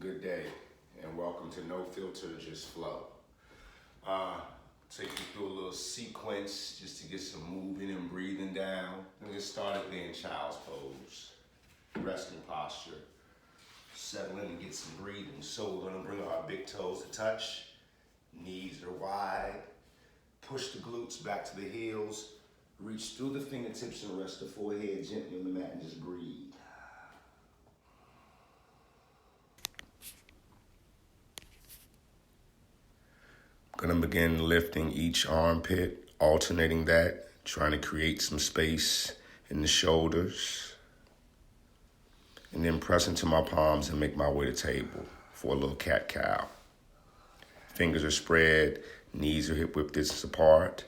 good day, and welcome to No Filter, Just Flow. Take you through a little sequence just to get some moving and breathing down. We'll get started there in child's pose, resting posture. Settle in and get some breathing. So we're gonna bring our big toes to touch, knees are wide, push the glutes back to the heels, reach through the fingertips and rest the forehead gently on the mat and just breathe. Gonna begin lifting each armpit, alternating that, trying to create some space in the shoulders. And then press into my palms and make my way to table for a little cat-cow. Fingers are spread, knees are hip-width distance apart.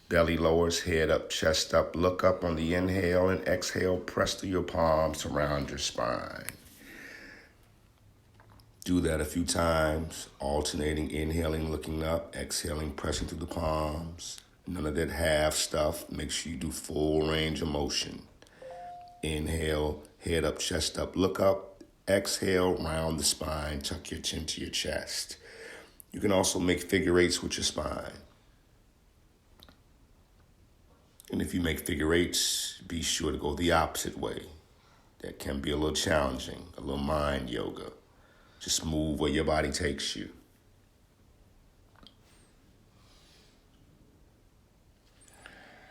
Belly lowers, head up, chest up. Look up on the inhale and exhale. Press through your palms around your spine. Do that a few times, alternating, inhaling, looking up, exhaling, pressing through the palms. None of that half stuff. Make sure you do full range of motion. Inhale, head up, chest up, look up. Exhale, round the spine, tuck your chin to your chest. You can also make figure eights with your spine. And if you make figure eights, be sure to go the opposite way. That can be a little challenging, a little mind yoga. Just move where your body takes you.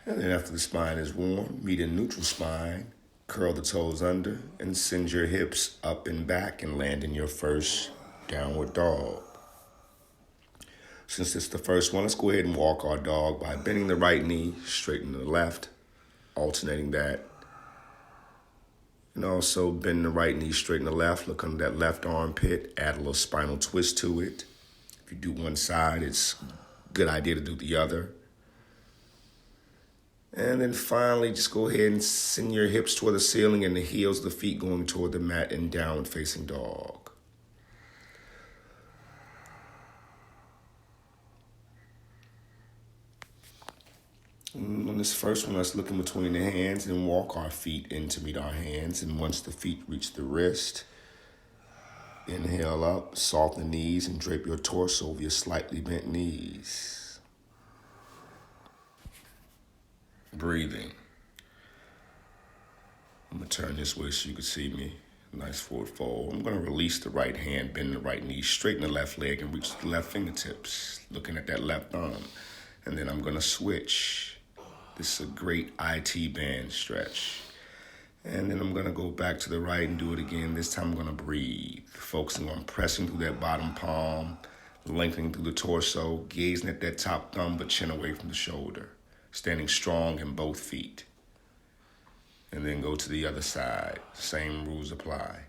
And then after the spine is warm, meet a neutral spine, curl the toes under, and send your hips up and back and land in your first downward dog. Since it's the first one, let's go ahead and walk our dog by bending the right knee, straightening the left, alternating that. And also bend the right knee, straighten the left, look under that left armpit, add a little spinal twist to it. If you do one side, it's a good idea to do the other. And then finally, just go ahead and send your hips toward the ceiling and the heels of the feet going toward the mat in downward facing dog. On this first one, let's look in between the hands and walk our feet in to meet our hands. And once the feet reach the wrist, inhale up, soften the knees, and drape your torso over your slightly bent knees. Breathing. I'm going to turn this way so you can see me. Nice forward fold. I'm going to release the right hand, bend the right knee, straighten the left leg, and reach the left fingertips, looking at that left arm. And then I'm going to switch. This is a great IT band stretch. And then I'm going to go back to the right and do it again. This time I'm going to breathe, focusing on pressing through that bottom palm, lengthening through the torso, gazing at that top thumb but chin away from the shoulder, standing strong in both feet. And then go to the other side. Same rules apply.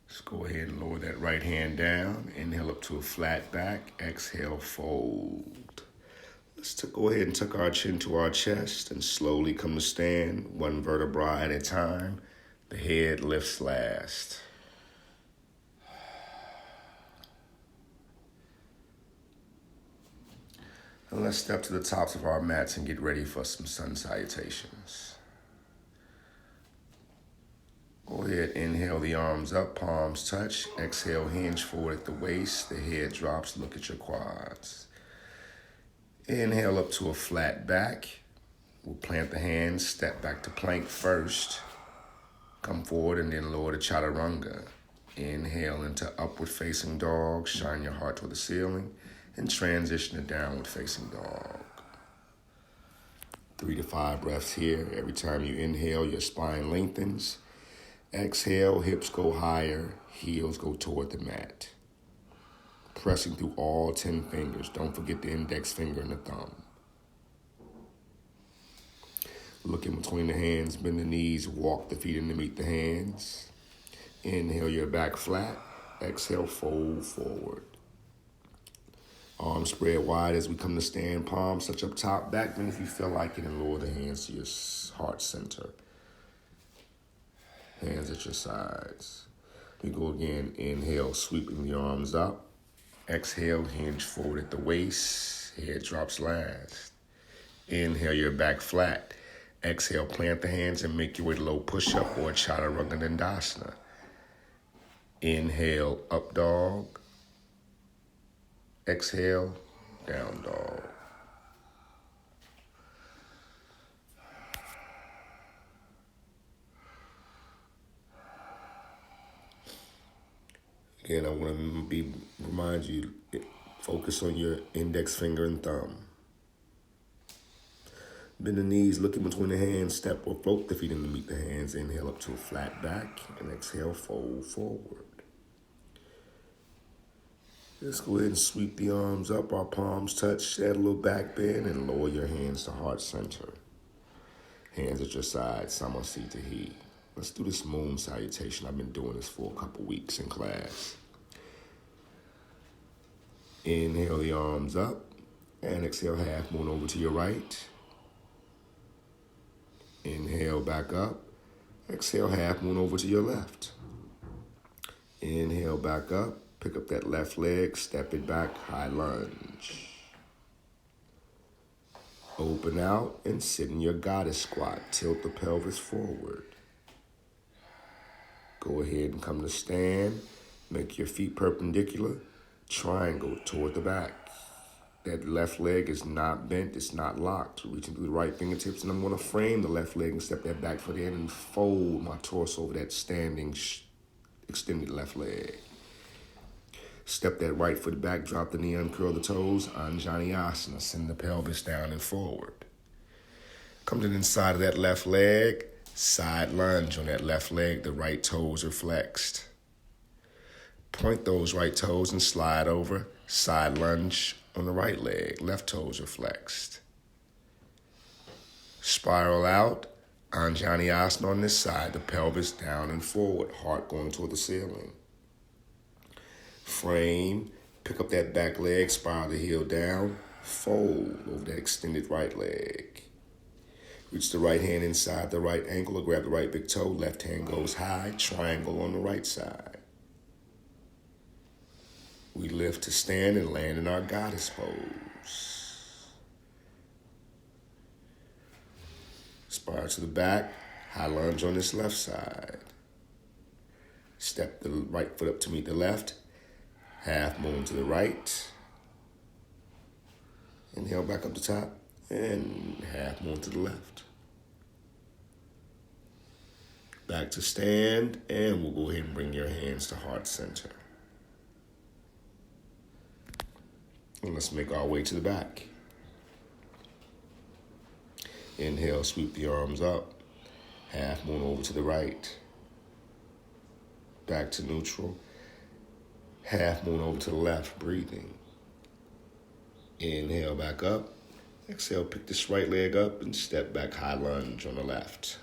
Let's go ahead and lower that right hand down. Inhale up to a flat back. Exhale, fold. Let's go ahead and tuck our chin to our chest and slowly come to stand, one vertebra at a time. The head lifts last. And let's step to the tops of our mats and get ready for some sun salutations. Go ahead, inhale the arms up, palms touch. Exhale, hinge forward at the waist. The head drops, look at your quads. Inhale up to a flat back. We'll plant the hands, step back to plank first. Come forward and then lower to chaturanga. Inhale into upward facing dog. Shine your heart toward the ceiling. And transition to downward facing dog. 3 to 5 breaths here. Every time you inhale, your spine lengthens. Exhale, hips go higher, heels go toward the mat. Pressing through all 10 fingers. Don't forget the index finger and the thumb. Look in between the hands, bend the knees, walk the feet in to meet the hands. Inhale your back flat. Exhale, fold forward. Arms spread wide as we come to stand. Palms touch up top, back bend if you feel like it, and lower the hands to your heart center. Hands at your sides. We go again, inhale, sweeping the arms up. Exhale, hinge forward at the waist. Head drops last. Inhale your back flat. Exhale, plant the hands and make your way to low push-up or chaturanga dandasana. Inhale, up dog. Exhale, down dog. Again, I want to remind you, focus on your index finger and thumb. Bend the knees, look in between the hands, step or float the feet in to meet the hands. Inhale up to a flat back, and exhale, fold forward. Let's go ahead and sweep the arms up, our palms touch, add a little back bend, and lower your hands to heart center. Hands at your side, Samasita He. Let's do this moon salutation. I've been doing this for a couple weeks in class. Inhale the arms up, and exhale, half moon over to your right. Inhale back up. Exhale, half moon over to your left. Inhale back up. Pick up that left leg, step it back, high lunge. Open out and sit in your goddess squat. Tilt the pelvis forward. Go ahead and come to stand. Make your feet perpendicular. Triangle toward the back. That left leg is not bent, it's not locked. Reaching through the right fingertips, and I'm going to frame the left leg and step that back foot in and fold my torso over that standing, extended left leg. Step that right foot back, drop the knee, uncurl the toes, Anjaneyasana. Send the pelvis down and forward. Come to the inside of that left leg, side lunge on that left leg, the right toes are flexed. Point those right toes and slide over, side lunge on the right leg, left toes are flexed. Spiral out, Anjaneyasana on this side, the pelvis down and forward, heart going toward the ceiling. Frame, pick up that back leg, spiral the heel down, fold over that extended right leg. Reach the right hand inside the right ankle or grab the right big toe, left hand goes high, triangle on the right side. We lift to stand and land in our goddess pose. Spiral to the back, high lunge on this left side. Step the right foot up to meet the left, half moon to the right. Inhale back up the top, and half moon to the left. Back to stand, and we'll go ahead and bring your hands to heart center. And let's make our way to the back. Inhale, sweep the arms up. Half moon over to the right. Back to neutral. Half moon over to the left, breathing. Inhale back up. Exhale, pick this right leg up and step back, high lunge on the left.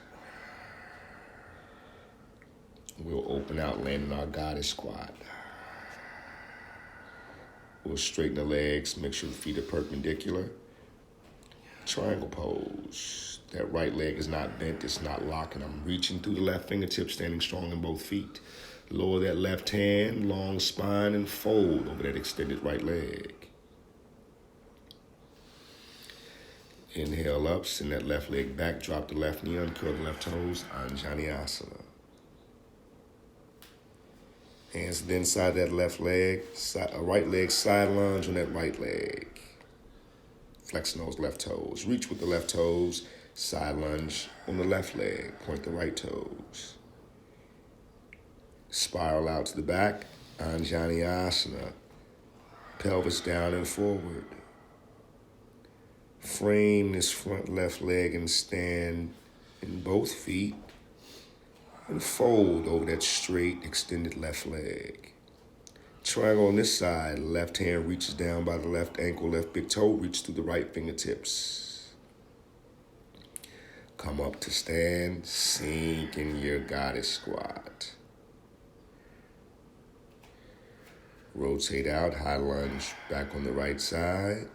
We'll open out, land in our goddess squat. We'll straighten the legs, make sure the feet are perpendicular. Triangle pose. That right leg is not bent, it's not locking. I'm reaching through the left fingertips, standing strong in both feet. Lower that left hand, long spine, and fold over that extended right leg. Inhale up, send that left leg back, drop the left knee, uncurl the left toes, Anjaneyasana. Hands to the inside of that left leg, right leg side lunge on that right leg. Flexing those left toes. Reach with the left toes, side lunge on the left leg. Point the right toes. Spiral out to the back, Anjaneyasana. Pelvis down and forward. Frame this front left leg and stand in both feet. And fold over that straight, extended left leg. Triangle on this side. Left hand reaches down by the left ankle, left big toe, reach through the right fingertips. Come up to stand, sink in your goddess squat. Rotate out, high lunge back on the right side.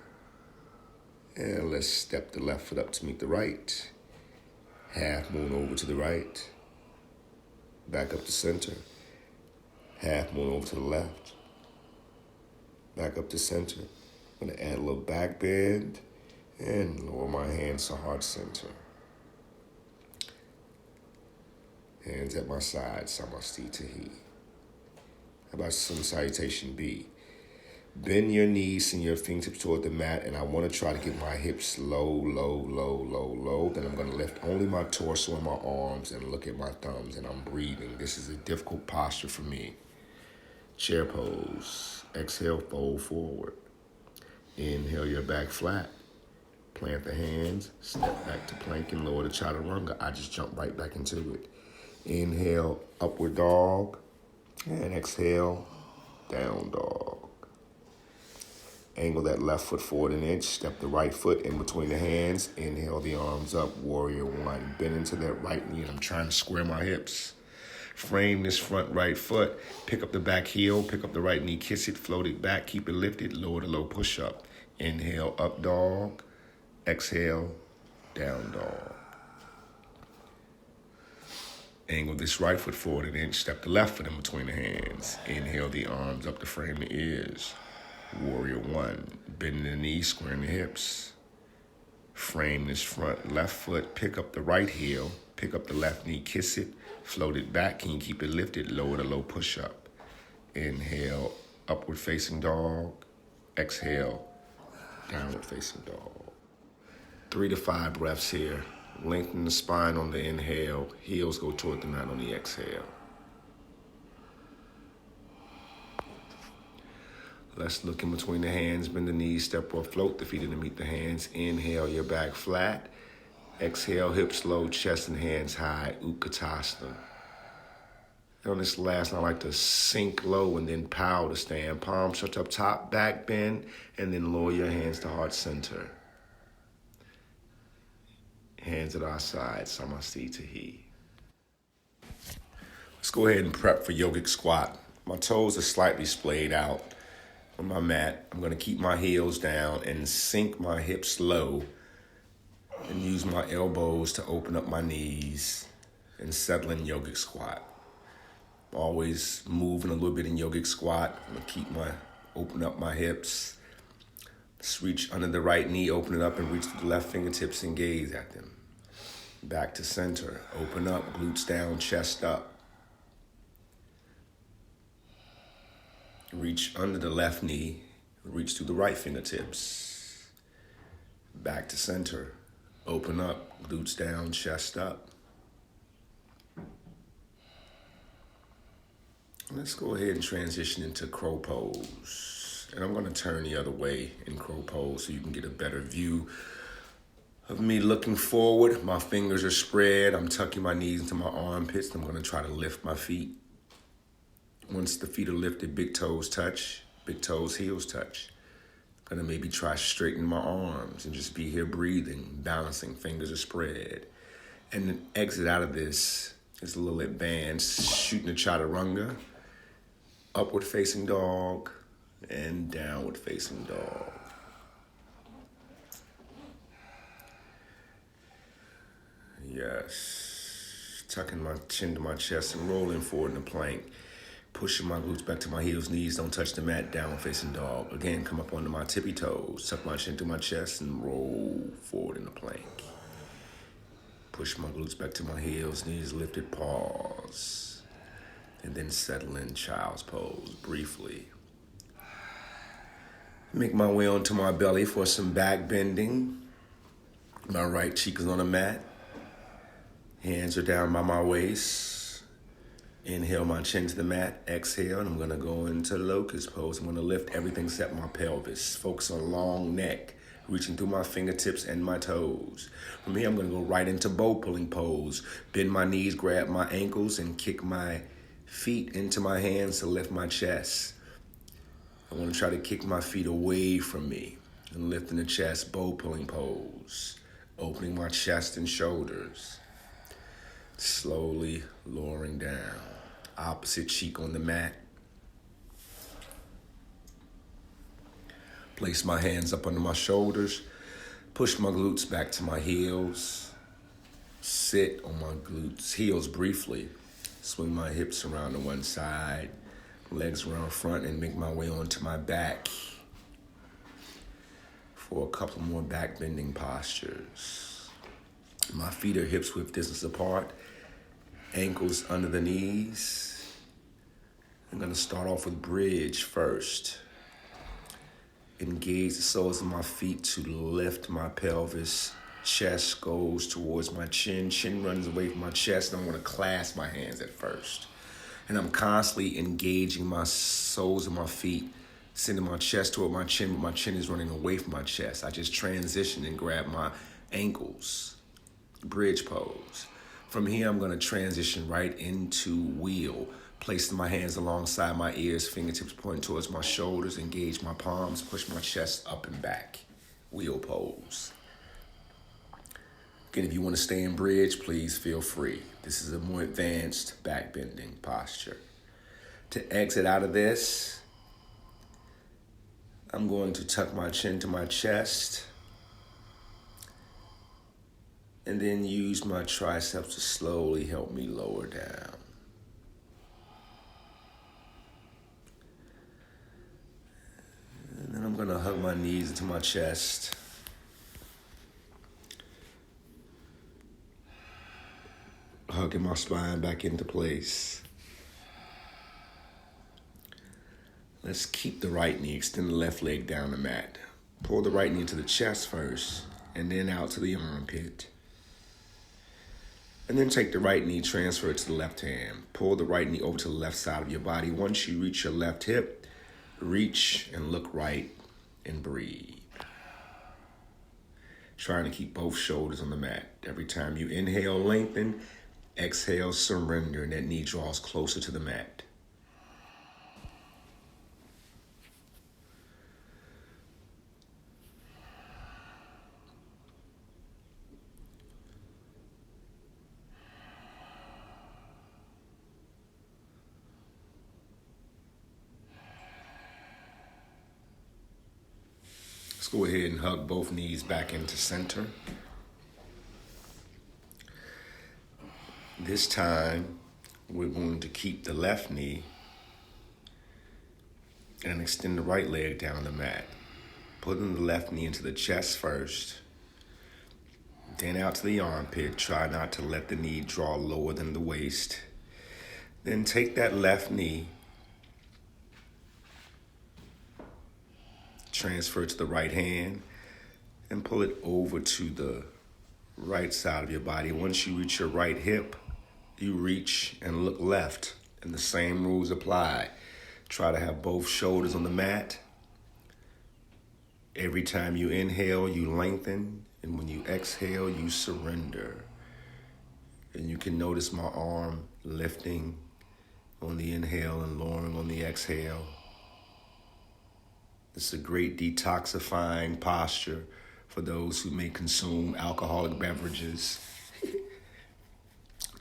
And let's step the left foot up to meet the right. Half moon over to the right. Back up to center. Half moon over to the left. Back up to center. I'm gonna add a little back bend and lower my hands to heart center. Hands at my side, Samasti Tahi. How about some salutation B? Bend your knees and your fingertips toward the mat, and I want to try to get my hips low, low, low, low, low. Then I'm going to lift only my torso and my arms and look at my thumbs, and I'm breathing. This is a difficult posture for me. Chair pose. Exhale, fold forward. Inhale your back flat. Plant the hands, step back to plank and lower the chaturanga. I just jump right back into it. Inhale, upward dog, and exhale, down dog. Angle that left foot forward an inch. Step the right foot in between the hands. Inhale the arms up. Warrior one. Bend into that right knee. And I'm trying to square my hips. Frame this front right foot. Pick up the back heel. Pick up the right knee. Kiss it. Float it back. Keep it lifted. Lower the low push up. Inhale, up dog. Exhale, down dog. Angle this right foot forward an inch. Step the left foot in between the hands. Inhale the arms up to frame the ears. Warrior one, bending the knees, squaring the hips. Frame this front left foot, pick up the right heel, pick up the left knee, kiss it, float it back. Can you keep it lifted? Lower the low push up. Inhale, upward facing dog. Exhale, downward facing dog. 3 to 5 breaths here. Lengthen the spine on the inhale, heels go toward the mat on the exhale. Let's look in between the hands, bend the knees, step or float the feet in to meet the hands. Inhale, your back flat. Exhale, hips low, chest and hands high, Utkatasana. And on this last one, I like to sink low and then power to stand. Palms touch up top, back bend, and then lower your hands to heart center. Hands at our sides, Samasti Tahi. Let's go ahead and prep for yogic squat. My toes are slightly splayed out on my mat. I'm going to keep my heels down and sink my hips low and use my elbows to open up my knees and settle in yogic squat. Always moving a little bit in yogic squat. I'm going to open up my hips. Let's reach under the right knee, open it up and reach to the left fingertips and gaze at them. Back to center. Open up, glutes down, chest up. Reach under the left knee, reach to the right fingertips. Back to center. Open up, glutes down, chest up. Let's go ahead and transition into crow pose. And I'm going to turn the other way in crow pose so you can get a better view of me looking forward. My fingers are spread. I'm tucking my knees into my armpits. I'm going to try to lift my feet. Once the feet are lifted, big toes touch, big toes, heels touch. Gonna maybe try straightening my arms and just be here breathing, balancing, fingers are spread. And then exit out of this is a little advanced, shooting a chaturanga, upward facing dog, and downward facing dog. Yes, tucking my chin to my chest and rolling forward in the plank. Pushing my glutes back to my heels, knees don't touch the mat, downward facing dog. Again, come up onto my tippy toes, tuck my chin to my chest and roll forward in the plank. Push my glutes back to my heels, knees lifted, pause. And then settle in child's pose briefly. Make my way onto my belly for some back bending. My right cheek is on the mat. Hands are down by my waist. Inhale my chin to the mat, exhale, and I'm gonna go into locust pose. I'm gonna lift everything except my pelvis. Focus on long neck, reaching through my fingertips and my toes. From here, I'm gonna go right into bow pulling pose. Bend my knees, grab my ankles, and kick my feet into my hands to lift my chest. I wanna try to kick my feet away from me and lifting the chest, bow pulling pose. Opening my chest and shoulders. Slowly lowering down. Opposite cheek on the mat. Place my hands up under my shoulders. Push my glutes back to my heels. Sit on my glutes, heels briefly. Swing my hips around to one side. Legs around front and make my way onto my back. for a couple more back bending postures. My feet are hips width distance apart, ankles under the knees. I'm going to start off with bridge first. Engage the soles of my feet to lift my pelvis. Chest goes towards my chin. Chin runs away from my chest. And I want to clasp my hands at first. And I'm constantly engaging my soles of my feet, sending my chest toward my chin, but my chin is running away from my chest. I just transition and grab my ankles. Bridge pose. From here, I'm going to transition right into wheel. Placing my hands alongside my ears, fingertips pointing towards my shoulders, engage my palms, push my chest up and back. Wheel pose. Again, if you want to stay in bridge, please feel free. This is a more advanced back bending posture. To exit out of this, I'm going to tuck my chin to my chest and then use my triceps to slowly help me lower down. And then I'm going to hug my knees into my chest. Hugging my spine back into place. Let's keep the right knee, extend the left leg down the mat. Pull the right knee into the chest first, and then out to the armpit. And then take the right knee, transfer it to the left hand. Pull the right knee over to the left side of your body. Once you reach your left hip, reach and look right and breathe. Trying to keep both shoulders on the mat. Every time you inhale, lengthen. Exhale, surrender, and that knee draws closer to the mat. Let's go ahead and hug both knees back into center. This time, we're going to keep the left knee and extend the right leg down the mat. Putting the left knee into the chest first, then out to the armpit. Try not to let the knee draw lower than the waist. Then take that left knee, transfer it to the right hand, and pull it over to the right side of your body. Once you reach your right hip, you reach and look left, and the same rules apply. Try to have both shoulders on the mat. Every time you inhale, you lengthen, and when you exhale, you surrender. And you can notice my arm lifting on the inhale and lowering on the exhale. It's a great detoxifying posture for those who may consume alcoholic beverages.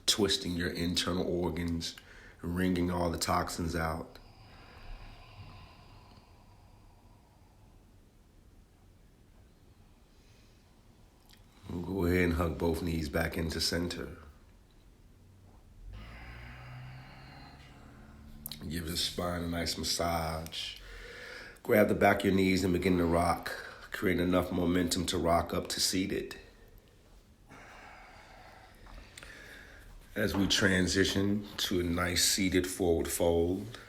Twisting your internal organs, wringing all the toxins out. We'll go ahead and hug both knees back into center. Give the spine a nice massage. Grab the back of your knees and begin to rock. Create enough momentum to rock up to seated. As we transition to a nice seated forward fold.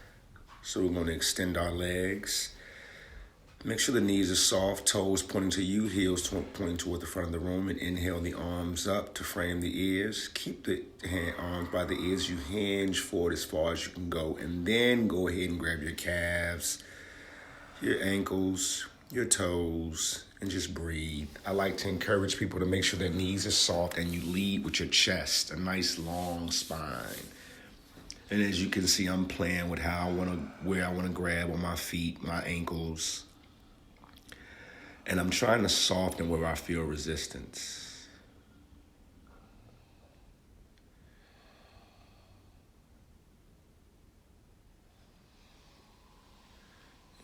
So we're going to extend our legs. Make sure the knees are soft, toes pointing to you, heels pointing toward the front of the room, and inhale the arms up to frame the ears. Keep the arms by the ears. You hinge forward as far as you can go, and then go ahead and grab your calves, your ankles, your toes, and just breathe. I like to encourage people to make sure their knees are soft and you lead with your chest, a nice long spine. And as you can see, I'm playing with where I want to grab on my feet, my ankles. And I'm trying to soften where I feel resistance.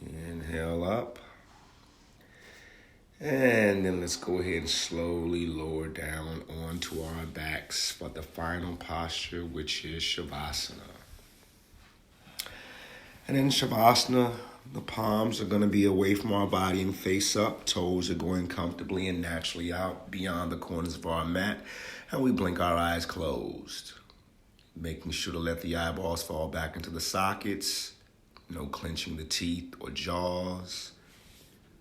Inhale up. And then let's go ahead and slowly lower down onto our backs for the final posture, which is Shavasana. And in Shavasana, The palms are going to be away from our body and face up. Toes are going comfortably and naturally out beyond the corners of our mat. And we blink our eyes closed, making sure to let the eyeballs fall back into the sockets. No clenching the teeth or jaws.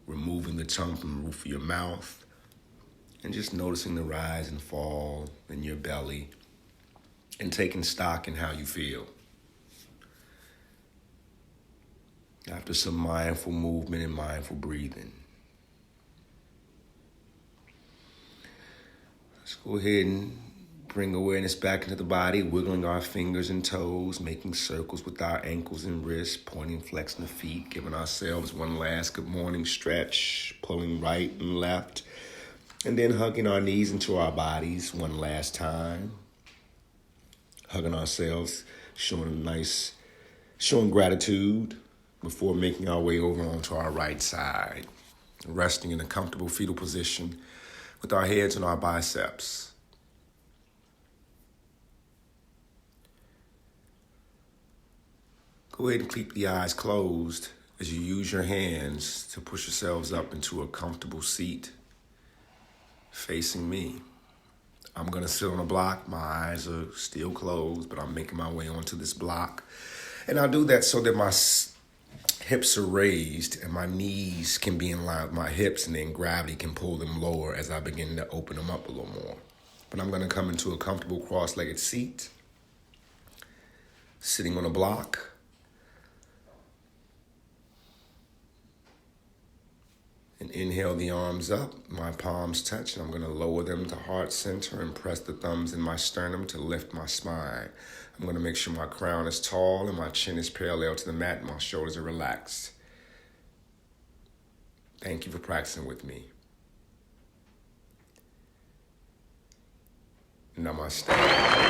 Removing the tongue from the roof of your mouth. And just noticing the rise and fall in your belly. And taking stock in how you feel. After some mindful movement and mindful breathing. Let's go ahead and bring awareness back into the body, wiggling our fingers and toes, making circles with our ankles and wrists, pointing, flexing the feet, giving ourselves one last good morning stretch, pulling right and left, and then hugging our knees into our bodies one last time. Hugging ourselves, showing gratitude before making our way over onto our right side, resting in a comfortable fetal position with our heads on our biceps. Go ahead and keep the eyes closed as you use your hands to push yourselves up into a comfortable seat facing me. I'm going to sit on a block. My eyes are still closed, but I'm making my way onto this block. And I'll do that so that my hips are raised and my knees can be in line with my hips, and then gravity can pull them lower as I begin to open them up a little more. But I'm going to come into a comfortable cross-legged seat, sitting on a block. And inhale the arms up, my palms touch, and I'm going to lower them to heart center and press the thumbs in my sternum to lift my spine. I'm going to make sure my crown is tall and my chin is parallel to the mat and my shoulders are relaxed. Thank you for practicing with me. Namaste.